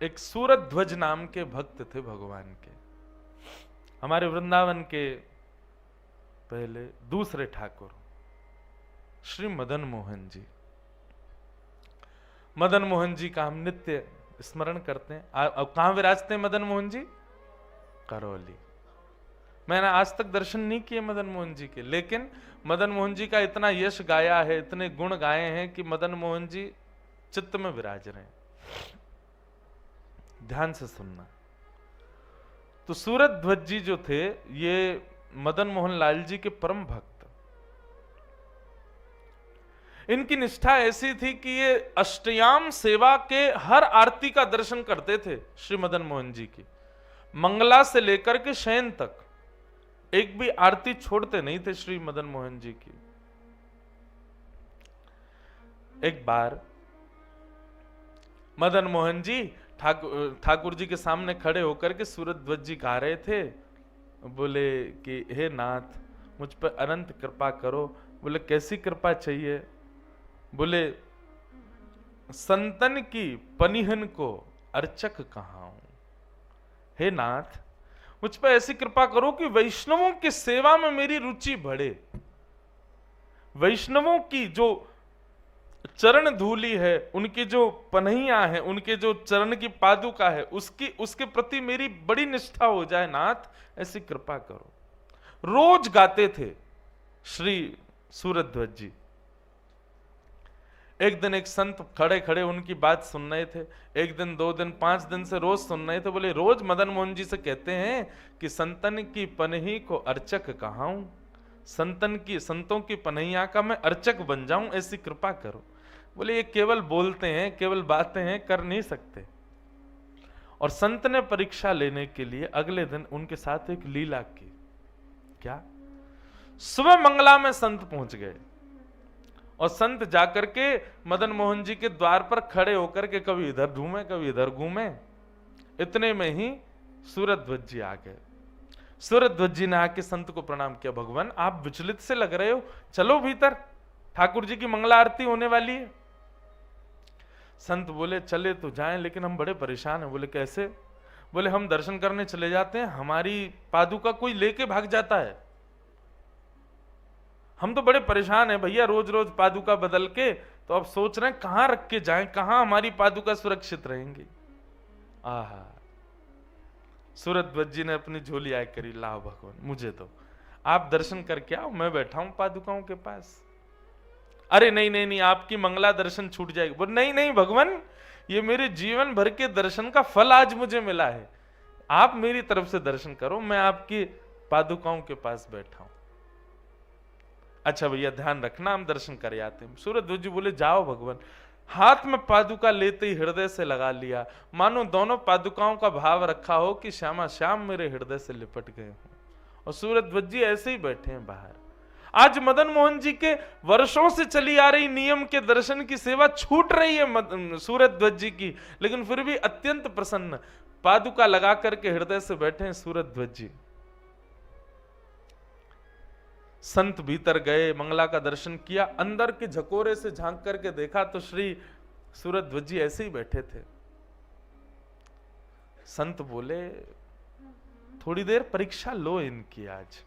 एक सूरत ध्वज नाम के भक्त थे भगवान के, हमारे वृंदावन के पहले दूसरे ठाकुर श्री मदन मोहन जी। मदन मोहन जी का हम नित्य स्मरण करते हैं। अब कहां विराजते हैं मदन मोहन जी? करौली। मैंने आज तक दर्शन नहीं किए मदन मोहन जी के, लेकिन मदन मोहन जी का इतना यश गाया है, इतने गुण गाए हैं कि मदन मोहन जी चित्त में विराज रहे हैं। ध्यान से सुनना। तो सूरत ध्वज जी जो थे, ये मदन मोहन लाल जी के परम भक्त। इनकी निष्ठा ऐसी थी कि ये अष्टयाम सेवा के हर आरती का दर्शन करते थे श्री मदन मोहन जी की। मंगला से लेकर के शयन तक एक भी आरती छोड़ते नहीं थे श्री मदन मोहन जी की। एक बार मदन मोहन जी ठाकुर जी के सामने खड़े होकर के सूरत ध्वज जी गा रहे थे। बोले कि हे नाथ, मुझ पर अनंत कृपा करो। बोले कैसी कृपा चाहिए? बोले संतन की पनिहन को अर्चक कहाऊं। हे नाथ, मुझ पर ऐसी कृपा करो कि वैष्णवों की सेवा में मेरी रुचि बढ़े। वैष्णवों की जो चरण धूली है, उनकी जो पनहियां हैं, उनके जो चरण की पादुका है, उसके प्रति मेरी बड़ी निष्ठा हो जाए नाथ, ऐसी कृपा करो। रोज गाते थे श्री सूरत ध्वज जी। एक दिन एक संत खड़े खड़े उनकी बात सुन रहे थे। एक दिन, 2 दिन, 5 दिन से रोज सुन रहे थे। बोले रोज मदन मोहन जी से कहते हैं कि संतन की पनही को अर्चक कहाऊं, संतों की पनहिया का मैं अर्चक बन जाऊं, ऐसी कृपा करो। बोले ये केवल बोलते हैं, केवल बातें हैं, कर नहीं सकते। और संत ने परीक्षा लेने के लिए अगले दिन उनके साथ एक लीला की। क्या? सुबह मंगला में संत पहुंच गए और संत जाकर के मदन मोहन जी के द्वार पर खड़े होकर के कभी इधर घूमे, कभी इधर घूमे। इतने में ही सूरत ध्वज जी आ गए। सूरत ध्वज जी ने आके संत को प्रणाम किया। भगवान, आप विचलित से लग रहे हो, चलो भीतर, ठाकुर जी की मंगला आरती होने वाली है। संत बोले चले तो जाएं, लेकिन हम बड़े परेशान हैं। बोले कैसे? बोले हम दर्शन करने चले जाते हैं, हमारी पादुका कोई लेके भाग जाता है। हम तो बड़े परेशान हैं भैया, रोज रोज पादुका बदल के, तो अब सोच रहे हैं कहां रख के जाएं, कहां हमारी पादुका सुरक्षित रहेंगी। आहा, सूरत ध्वज जी ने अपनी झोली आय करी, लाओ भगवान मुझे तो, आप दर्शन करके आओ, मैं बैठा हूं पादुकाओं के पास। अरे नहीं नहीं नहीं, आपकी मंगला दर्शन छूट जाएगी। बोल नहीं नहीं भगवान, ये मेरे जीवन भर के दर्शन का फल आज मुझे मिला है, आप मेरी तरफ से दर्शन करो, मैं आपकी पादुकाओं के पास बैठा हूं। अच्छा भैया ध्यान रखना, हम दर्शन कर आते हैं। सूरत ध्वज जी बोले जाओ भगवान। हाथ में पादुका लेते ही हृदय से लगा लिया, मानो दोनों पादुकाओं का भाव रखा हो कि श्यामा श्याम मेरे हृदय से लिपट गए हो। और सूरत ध्वज जी ऐसे ही बैठे हैं बाहर। आज मदन मोहन जी के वर्षों से चली आ रही नियम के दर्शन की सेवा छूट रही है सूरत ध्वज जी की, लेकिन फिर भी अत्यंत प्रसन्न पादुका लगा करके हृदय से बैठे हैं सूरत ध्वज जी। संत भीतर गए, मंगला का दर्शन किया, अंदर के झकोरे से झांक करके देखा तो श्री सूरत ध्वज जी ऐसे ही बैठे थे। संत बोले थोड़ी देर परीक्षा लो इनकी। आज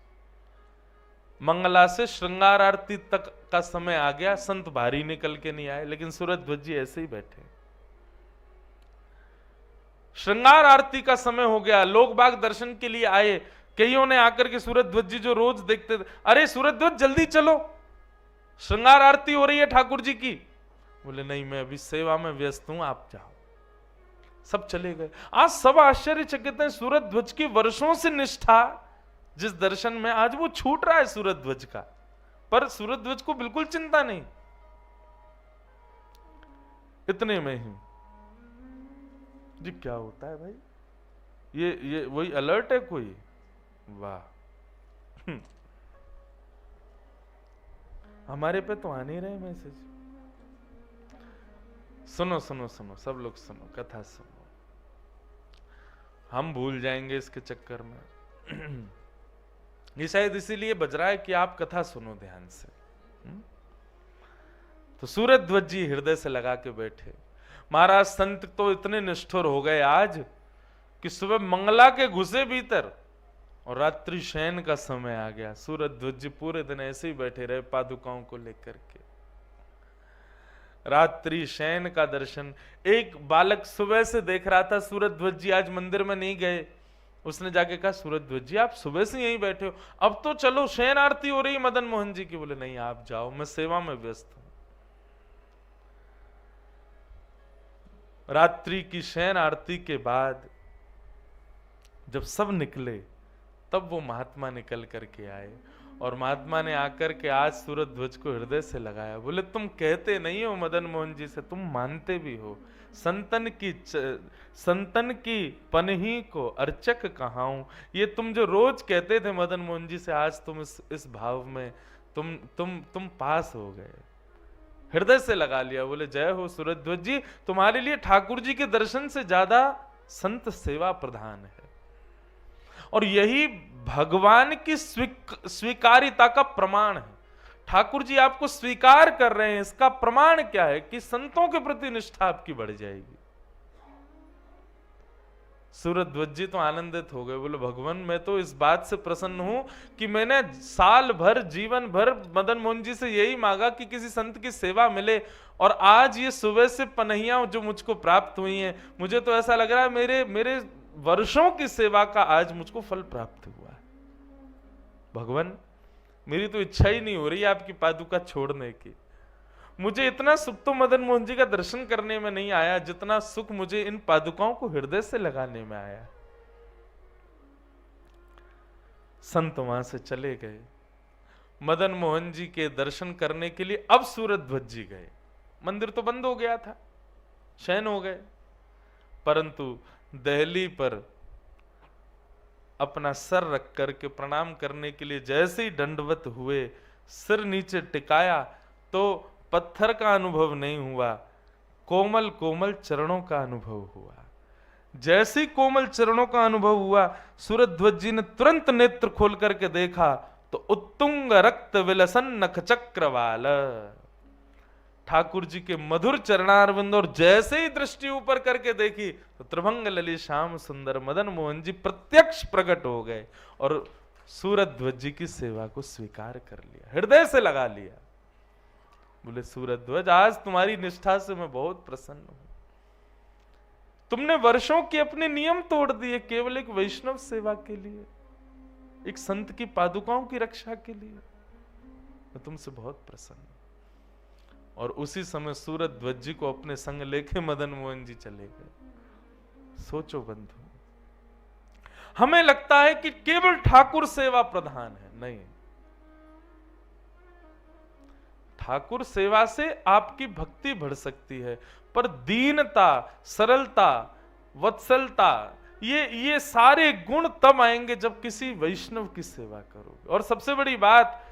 मंगला से श्रृंगार आरती तक का समय आ गया, संत बाहरी निकल के नहीं आए, लेकिन सूरत ध्वज जी ऐसे ही बैठे। श्रृंगार आरती का समय हो गया, लोग बाग दर्शन के लिए आए। कईयों ने आकर के सूरत ध्वज जी जो रोज देखते थे, अरे सूरत ध्वज जल्दी चलो, श्रृंगार आरती हो रही है ठाकुर जी की। बोले नहीं, मैं अभी सेवा में व्यस्त हूं, आप जाओ। सब चले गए। आज सब आश्चर्यचकित हैं, सूरत ध्वज की वर्षों से निष्ठा जिस दर्शन में, आज वो छूट रहा है सूरत ध्वज का। पर सूरत ध्वज को बिल्कुल चिंता नहीं। इतने में ही जी क्या होता है भाई, ये वही अलर्ट है कोई? वाह, हमारे पे तो आ नहीं रहे मैसेज। सुनो सुनो सुनो, सब लोग सुनो, कथा सुनो, हम भूल जाएंगे इसके चक्कर में। ये शायद इसीलिए बज रहा है कि आप कथा सुनो ध्यान से। तो सूरत ध्वज जी हृदय से लगा के बैठे। महाराज संत तो इतने निष्ठुर हो गए आज कि सुबह मंगला के घुसे भीतर और रात्रि शयन का समय आ गया। सूरध्वज जी पूरे दिन ऐसे ही बैठे रहे पादुकाओं को लेकर के। रात्रि शयन का दर्शन, एक बालक सुबह से देख रहा था सूरध्वज जी आज मंदिर में नहीं गए। उसने जाके कहा सूरध्वज जी आप सुबह से यहीं बैठे हो, अब तो चलो शयन आरती हो रही मदन मोहन जी की। बोले नहीं आप जाओ, मैं सेवा में व्यस्त हूं। रात्रि की शयन आरती के बाद जब सब निकले तब वो महात्मा निकल करके आए और महात्मा ने आकर के आज सूरध्वज को हृदय से लगाया। बोले तुम कहते नहीं हो मदन मोहन जी से, तुम मानते भी हो। संतन की पनही को अर्चक कहाऊं, ये तुम जो रोज कहते थे मदन मोहन जी से, आज तुम इस भाव में तुम पास हो गए, हृदय से लगा लिया। बोले जय हो सूरध्वज जी, तुम्हारे लिए ठाकुर जी के दर्शन से ज्यादा संत सेवा प्रधान है। और यही भगवान की स्वीकारिता का प्रमाण है। ठाकुर जी आपको स्वीकार कर रहे हैं, इसका प्रमाण क्या है कि संतों के प्रति निष्ठा आपकी बढ़ जाएगी। सूरध्वज जी तो आनंदित हो गए। बोले भगवान मैं तो इस बात से प्रसन्न हूं कि मैंने साल भर जीवन भर मदन मोहन जी से यही मांगा कि किसी संत की सेवा मिले, और आज ये सुबह से पनहियां जो मुझको प्राप्त हुई हैं, मुझे तो ऐसा लग रहा है मेरे वर्षों की सेवा का आज मुझको फल प्राप्त हुआ है। भगवान मेरी तो इच्छा ही नहीं हो रही आपकी पादुका छोड़ने की। मुझे इतना सुख तो मदन मोहन जी का दर्शन करने में नहीं आया जितना सुख मुझे इन पादुकाओं को हृदय से लगाने में आया। संत वहां से चले गए। मदन मोहन जी के दर्शन करने के लिए अब सूरध्वज जी गए। मंदिर तो बंद हो गया था, शयन हो गए, परंतु दहली पर अपना सर रख करके प्रणाम करने के लिए जैसे ही दंडवत हुए, सिर नीचे टिकाया तो पत्थर का अनुभव नहीं हुआ, कोमल कोमल चरणों का अनुभव हुआ। जैसे ही कोमल चरणों का अनुभव हुआ, सूरध्वज जी ने तुरंत नेत्र खोल करके देखा तो उत्तुंग रक्त विलसन नख चक्रवाल, ठाकुर जी के मधुर चरणारविंद, और जैसे ही दृष्टि ऊपर करके देखी तो त्रिभंग ललित श्याम सुंदर मदन मोहन जी प्रत्यक्ष प्रकट हो गए और सूरध्वज जी की सेवा को स्वीकार कर लिया, हृदय से लगा लिया। बोले सूरध्वज आज तुम्हारी निष्ठा से मैं बहुत प्रसन्न हूं। तुमने वर्षों के अपने नियम तोड़ दिए केवल एक वैष्णव सेवा के लिए, एक संत की पादुकाओं की रक्षा के लिए। मैं तुमसे बहुत प्रसन्न हूं। और उसी समय सूरध्वज जी को अपने संग लेके मदन मोहन जी चले गए। सोचो बंधु, हमें लगता है कि केवल ठाकुर सेवा प्रधान है, नहीं। ठाकुर सेवा से आपकी भक्ति बढ़ सकती है, पर दीनता, सरलता, वत्सलता, ये सारे गुण तब आएंगे जब किसी वैष्णव की सेवा करोगे। और सबसे बड़ी बात,